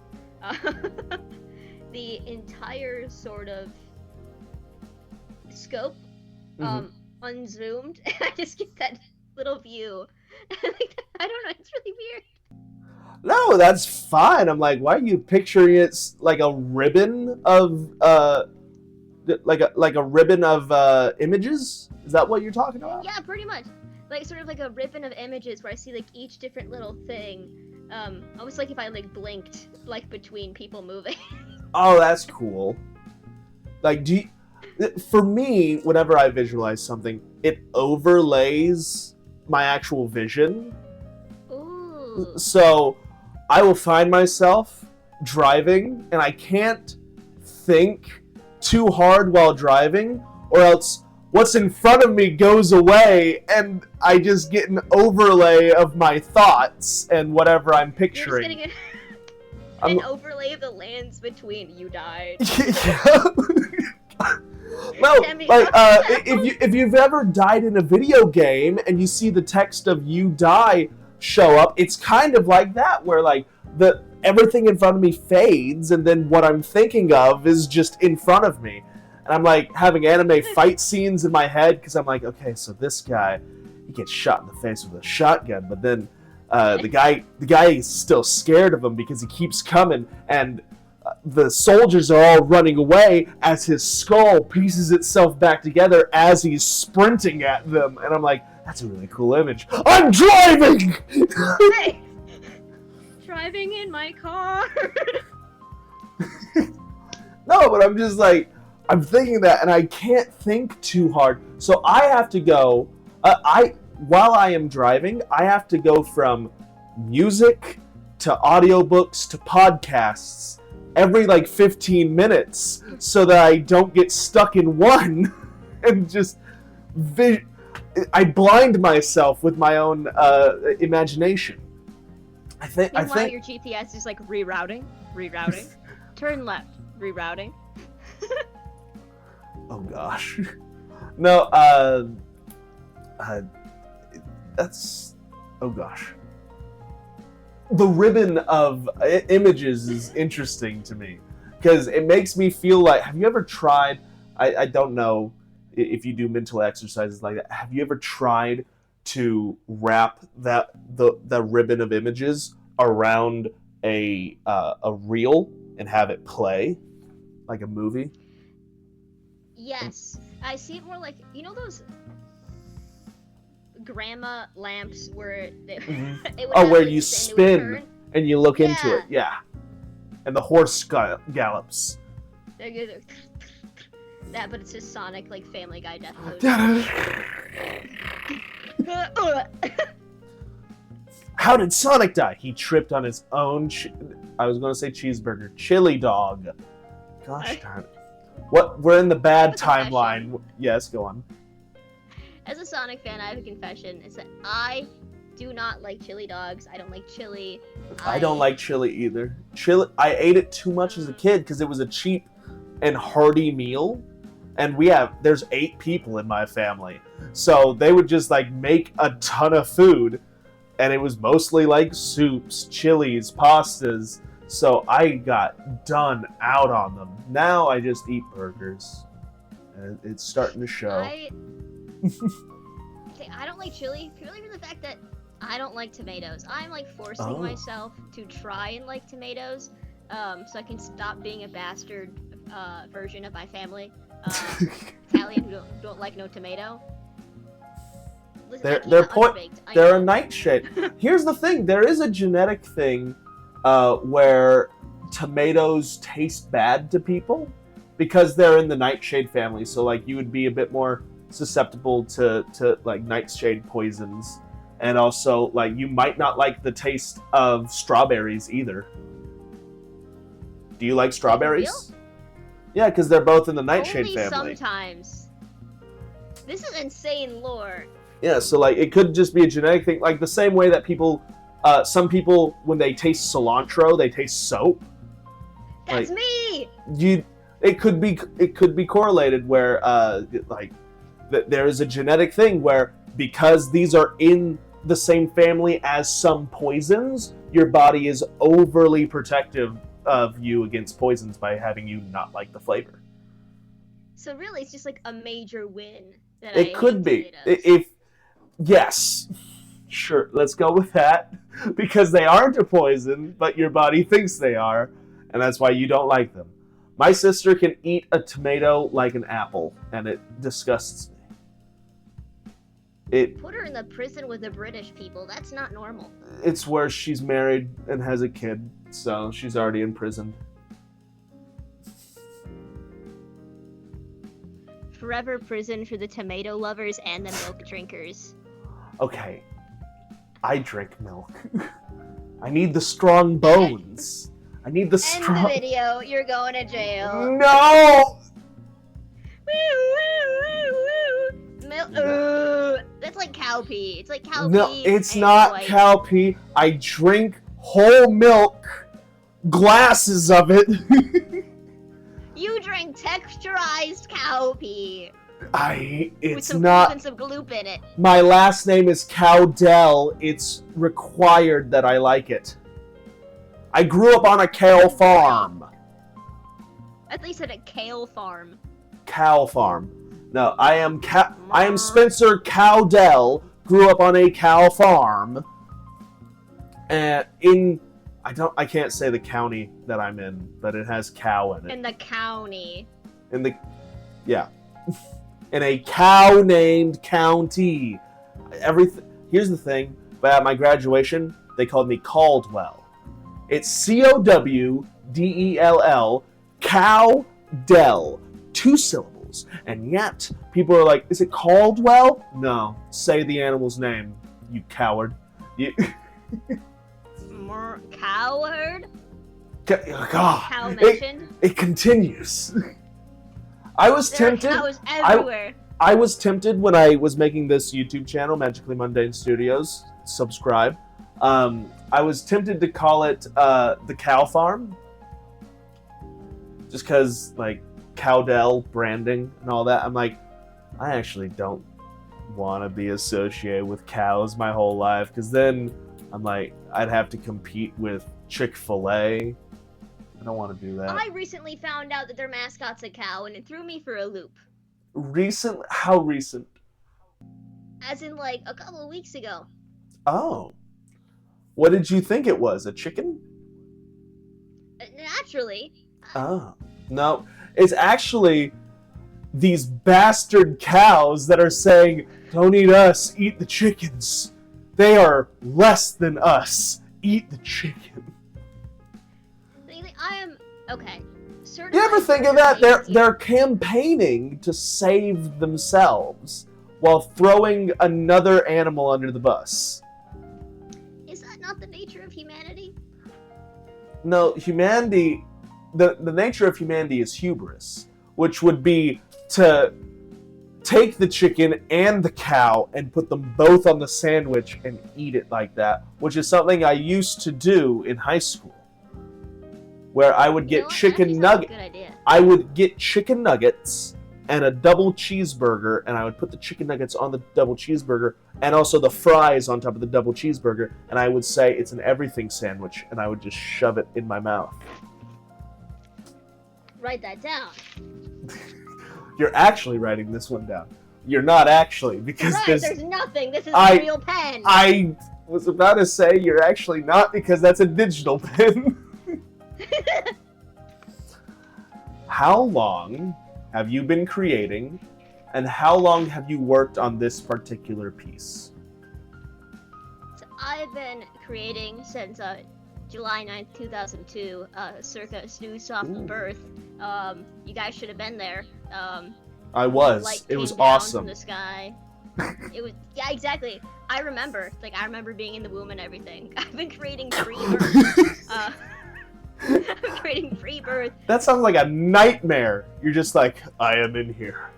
the entire sort of scope unzoomed, and I just get that little view. Like, I don't know, it's really weird. No, that's fine. I'm like, why are you picturing it like a ribbon of like a ribbon of images? Is that what you're talking about? Yeah, pretty much. Like sort of like a ribbon of images where I see like each different little thing. Almost like if I like blinked like between people moving. Oh, that's cool. Like, for me, whenever I visualize something, it overlays my actual vision. Ooh. So I will find myself driving and I can't think too hard while driving, or else what's in front of me goes away and I just get an overlay of my thoughts and whatever I'm picturing. You're just getting an overlay of the lands between you died. Yeah. No, like if you've ever died in a video game and you see the text of "you die" show up, it's kind of like that, where like everything in front of me fades, and then what I'm thinking of is just in front of me, and I'm like having anime fight scenes in my head because I'm like, okay, so this guy, he gets shot in the face with a shotgun, but then the guy is still scared of him because he keeps coming, and the soldiers are all running away as his skull pieces itself back together as he's sprinting at them. And I'm like, that's a really cool image. I'm driving! Hey! Driving in my car! No, but I'm just like, I'm thinking that, and I can't think too hard. So I have to go, while I am driving, I have to go from music to audiobooks to podcasts every like 15 minutes so that I don't get stuck in one and just I blind myself with my own imagination. I think your GPS is like rerouting, turn left, rerouting. Oh gosh. No, that's, oh gosh. The ribbon of images is interesting to me because it makes me feel like, have you ever tried, I don't know if you do mental exercises like that, have you ever tried to wrap the ribbon of images around a reel and have it play like a movie? Yes, I see it more like, you know those grandma lamps where it would where you spin and you look into it, yeah, and the horse gallops. That, but it's just Sonic, like Family Guy death mode. How did Sonic die? He tripped on his own I was going to say cheeseburger, chili dog. Gosh darn it. What? We're in the bad timeline. Yes, go on. As a Sonic fan, I have a confession. It's that I do not like chili dogs. I don't like chili. I don't like chili either. Chili, I ate it too much as a kid because it was a cheap and hearty meal. And there's 8 people in my family. So they would just like make a ton of food. And it was mostly like soups, chilies, pastas. So I got done out on them. Now I just eat burgers. And it's starting to show. I don't like chili purely for the fact that I don't like tomatoes. I'm like forcing myself to try and like tomatoes, so I can stop being a bastard version of my family. Italian who don't like no tomato. Listen, they're a nightshade. Here's the thing: there is a genetic thing where tomatoes taste bad to people because they're in the nightshade family. So like you would be a bit more susceptible to like nightshade poisons, and also like you might not like the taste of strawberries either. Do you like strawberries? Yeah, because they're both in the nightshade family. Sometimes. This is insane lore. Yeah, so like it could just be a genetic thing, like the same way that some people when they taste cilantro, they taste soap. That's like, me. It could be correlated where there is a genetic thing where because these are in the same family as some poisons, your body is overly protective of you against poisons by having you not like the flavor. So really, it's just like a major win. It could be. Yes, sure, let's go with that. Because they aren't a poison, but your body thinks they are, and that's why you don't like them. My sister can eat a tomato like an apple, and it disgusts me. Put her in the prison with the British people. That's not normal. It's where she's married and has a kid, so she's already in prison. Forever prison for the tomato lovers and the milk drinkers. Okay, I drink milk. I need the strong bones. I need the straw. End the video. You're going to jail. No! That's like cow pee. It's like cow No, pee. it's and not white. cow pee. I drink whole milk, glasses of it. You drink texturized cow pee. It's with not. some gloop in it. My last name is Cowdell. It's required that I like it. I grew up on a kale farm. I thought you said a kale farm. Cow farm. No, I am Spencer Cowdell. Grew up on a cow farm. And I can't say the county that I'm in, but it has cow in it. In the county. Yeah. In a cow-named county. Here's the thing. But at my graduation, they called me Caldwell. It's Cowdell, Cowdell. 2 syllables. And yet, people are like, is it Caldwell? No. Say the animal's name, you coward. Coward? God. Cow mentioned? It continues. I was tempted. Cows everywhere. I was tempted when I was making this YouTube channel, Magically Mundane Studios. Subscribe. I was tempted to call it the Cow Farm, just because like Cowdell branding and all that. I'm like, I actually don't want to be associated with cows my whole life, because then I'm like, I'd have to compete with Chick-fil-A. I don't want to do that. I recently found out that their mascot's a cow, and it threw me for a loop. Recent? How recent? As in, like, a couple of weeks ago. Oh. What did you think it was? A chicken? Naturally. Oh. No. It's actually these bastard cows that are saying, don't eat us, eat the chickens. They are less than us. Eat the chicken. I am okay. You ever think of that? They're campaigning to save themselves while throwing another animal under the bus. Is that not the nature of humanity? No, humanity. The nature of humanity is hubris, which would be to take the chicken and the cow and put them both on the sandwich and eat it like that, which is something I used to do in high school. Where I would get chicken nuggets. I would get chicken nuggets and a double cheeseburger, and I would put the chicken nuggets on the double cheeseburger and also the fries on top of the double cheeseburger, and I would say it's an everything sandwich, and I would just shove it in my mouth. Write that down. You're actually writing this one down. You're not actually, because there's nothing. This is a real pen. I was about to say you're actually not, because that's a digital pen. How long have you been creating, and how long have you worked on this particular piece? So I've been creating since July 9th, 2002, circa Snoozesoft birth. You guys should have been there. I was. It was awesome. From the sky. It was, yeah, exactly. I remember being in the womb and everything. I've been creating pre-birth. I'm creating pre-birth. That sounds like a nightmare. You're just like, I am in here.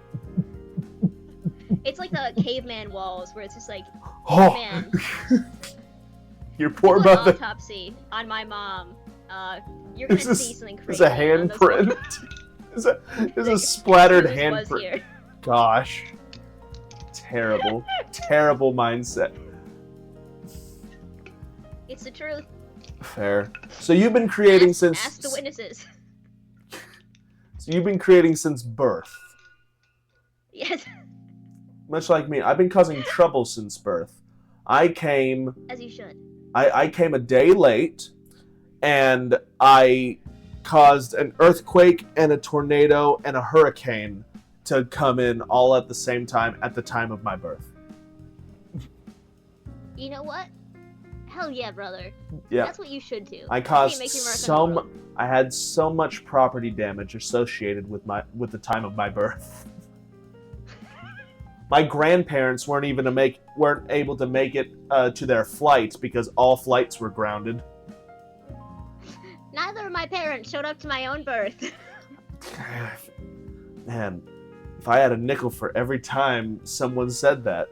It's like the caveman walls where it's just like, oh man. Your poor do an mother. Autopsy on my mom. You're gonna see something crazy. There's a handprint. There's a splattered handprint. Gosh. Terrible. Terrible mindset. It's the truth. Fair. So you've been creating since... Ask the witnesses. So you've been creating since birth. Yes. Much like me, I've been causing trouble since birth. I came... As you should. I came a day late, and I caused an earthquake and a tornado and a hurricane to come in all at the same time at the time of my birth. You know what? Hell yeah, brother. Yeah. That's what you should do. I caused I had so much property damage associated with the time of my birth. My grandparents weren't able to make it to their flight because all flights were grounded. Neither of my my parents showed up to my own birth. Man, if I had a nickel for every time someone said that,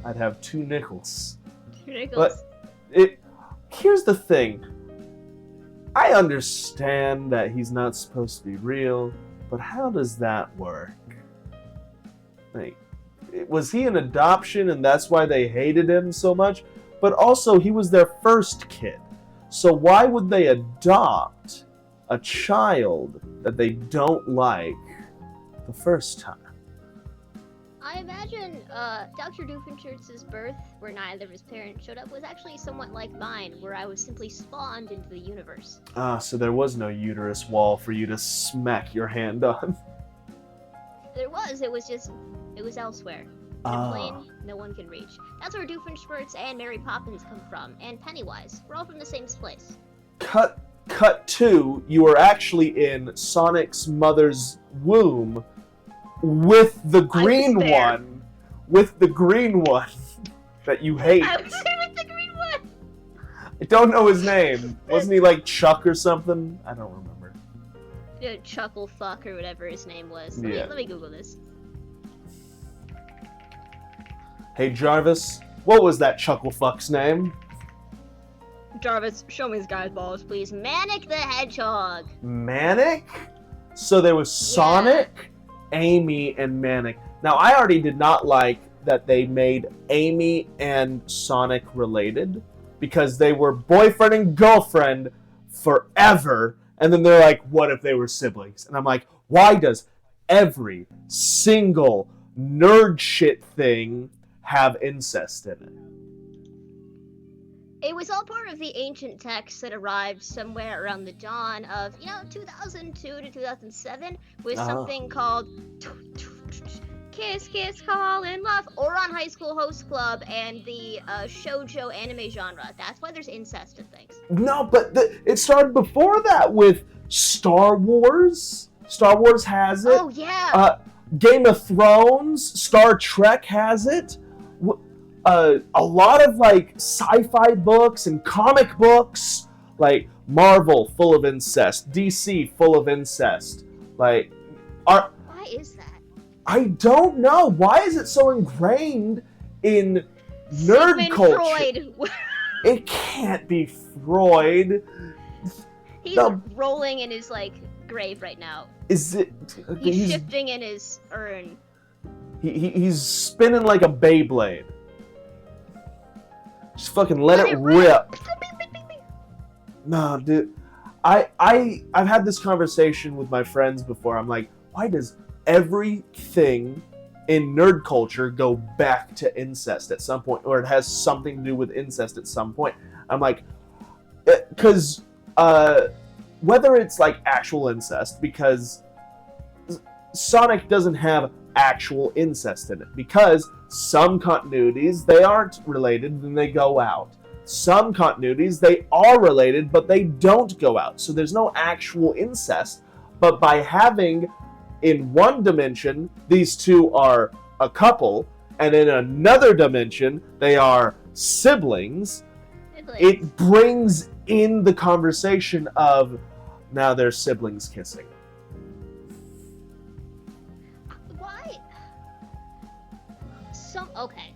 I'd have 2 nickels. 2 nickels. But here's the thing. I understand that he's not supposed to be real, but how does that work? Like, was he an adoption and that's why they hated him so much? But also, he was their first kid. So why would they adopt a child that they don't like the first time? I imagine Dr. Doofenshmirtz's birth, where neither of his parents showed up, was actually somewhat like mine, where I was simply spawned into the universe. Ah, so there was no uterus wall for you to smack your hand on. There was, it was elsewhere. In a plane no one can reach. That's where Doofenshmirtz and Mary Poppins come from, and Pennywise. We're all from the same place. Cut 2, you were actually in Sonic's mother's womb with the green one. With the green one that you hate. I was there with the green one! I don't know his name. Wasn't he like Chuck or something? I don't remember. Yeah, Chuckle Fuck or whatever his name was. Yeah. Let me Google this. Hey Jarvis, what was that Chuckle Fuck's name? Jarvis, show me his guy's balls, please. Manic the Hedgehog. Manic? So there was Sonic, Amy, and Manic. Now, I already did not like that they made Amy and Sonic related because they were boyfriend and girlfriend forever. And then they're like, what if they were siblings? And I'm like, why does every single nerd shit thing have incest in it? It was all part of the ancient texts that arrived somewhere around the dawn of, 2002 to 2007 with something called Kiss Kiss Call in Love, or on High School Host Club and the shoujo anime genre. That's why there's incest in things. No, but it started before that with Star Wars. Star Wars has it. Oh, yeah. Game of Thrones, Star Trek has it. A lot of like sci-fi books and comic books, like Marvel, full of incest. DC, full of incest. Why is that? I don't know. Why is it so ingrained in nerd Sigmund culture? Freud. It can't be Freud. He's rolling in his grave right now. Is it? He's shifting in his urn. He's spinning like a Beyblade. Just fucking let it rip. No, dude. I've had this conversation with my friends before. I'm like, why does everything in nerd culture go back to incest at some point, or it has something to do with incest at some point? I'm like, because whether it's like actual incest, because Sonic doesn't have actual incest in it, because some continuities they aren't related and they go out. Some continuities they are related but they don't go out. So there's no actual incest, but by having in one dimension these two are a couple and in another dimension they are siblings, it brings in the conversation of now they're siblings kissing. Okay.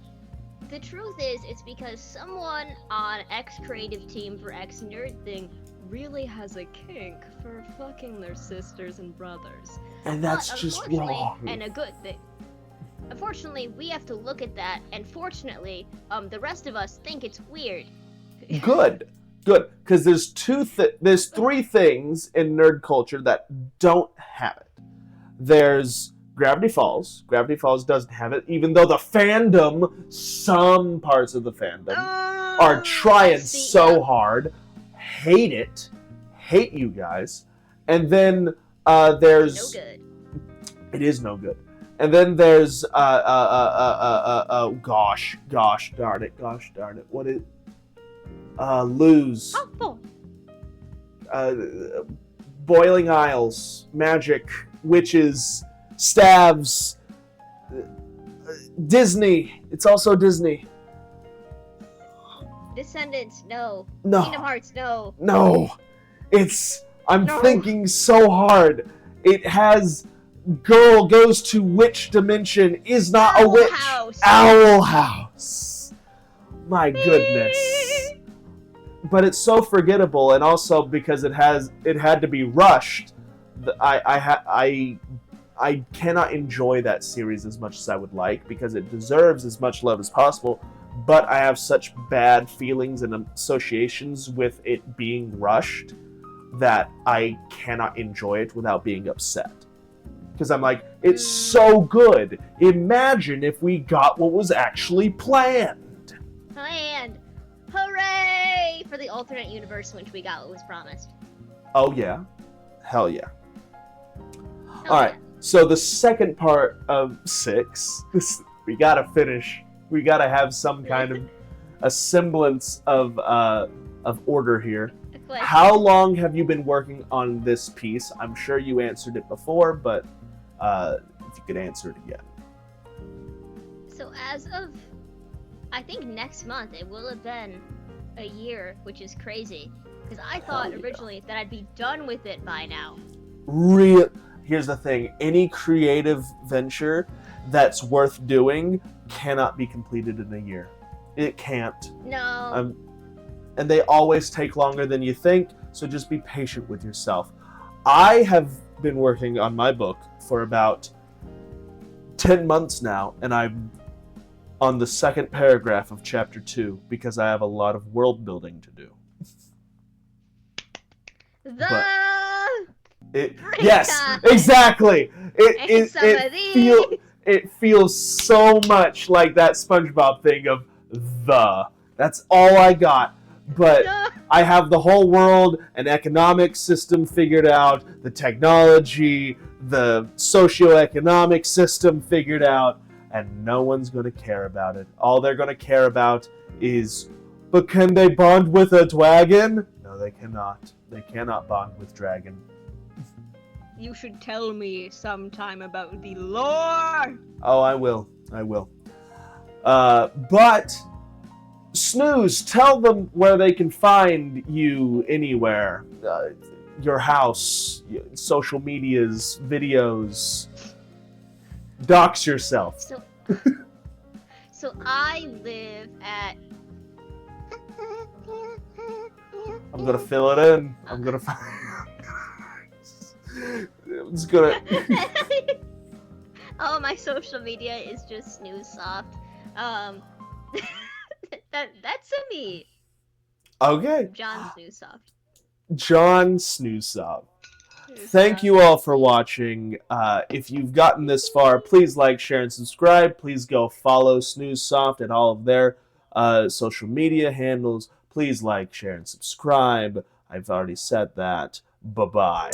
The truth is, it's because someone on X creative team for X nerd thing really has a kink for fucking their sisters and brothers. And that's just wrong. And a good thing. Unfortunately, we have to look at that, and fortunately, the rest of us think it's weird. Good. Because there's three things in nerd culture that don't have it. There's Gravity Falls. Gravity Falls doesn't have it, even though the fandom, some parts of the fandom, are trying so hard. Hate it. Hate you guys. And then there's... No good. It is no good. And then there's... gosh darn it. What is... Lose. Boiling Isles. Magic. Witches. Stabs. Disney. It's also Disney. Descendants, no. No. Kingdom Hearts, no. No. It's I'm thinking so hard. It has girl goes to witch dimension, is not a witch. House. Owl House. My goodness. But it's so forgettable, and also because it had to be rushed. I cannot enjoy that series as much as I would like, because it deserves as much love as possible, but I have such bad feelings and associations with it being rushed that I cannot enjoy it without being upset. Because I'm like, it's so good. Imagine if we got what was actually planned. Hooray! For the alternate universe in which we got what was promised. Oh yeah. Hell yeah. Alright. So the second part of 6, we gotta finish. We gotta have some kind of a semblance of order here. How long have you been working on this piece? I'm sure you answered it before, but if you could answer it again. So as of, I think next month, it will have been a year, which is crazy. Because I thought originally that I'd be done with it by now. Here's the thing, any creative venture that's worth doing cannot be completed in a year. It can't. No. And they always take longer than you think, so just be patient with yourself. I have been working on my book for about 10 months now, and I'm on the second paragraph of chapter 2 because I have a lot of world building to do. Yes, exactly. It feels so much like that SpongeBob thing of That's all I got. But I have the whole world and economic system figured out, the technology, the socioeconomic system figured out, and no one's going to care about it. All they're going to care about is, but can they bond with a dragon? No, they cannot. They cannot bond with dragon. You should tell me sometime about the lore. Oh, I will. But Snooze, tell them where they can find you anywhere. Your house, social medias, videos. Dox yourself. So I live at... I'm gonna fill it in. I'm gonna find... I'm just gonna... Oh, my social media is just Snoozesoft. That's me. Okay. John Snoozesoft. John Snoozesoft. Thank you all for watching. If you've gotten this far, please like, share, and subscribe. Please go follow Snoozesoft at all of their social media handles. Please like, share, and subscribe. I've already said that. Bye-bye.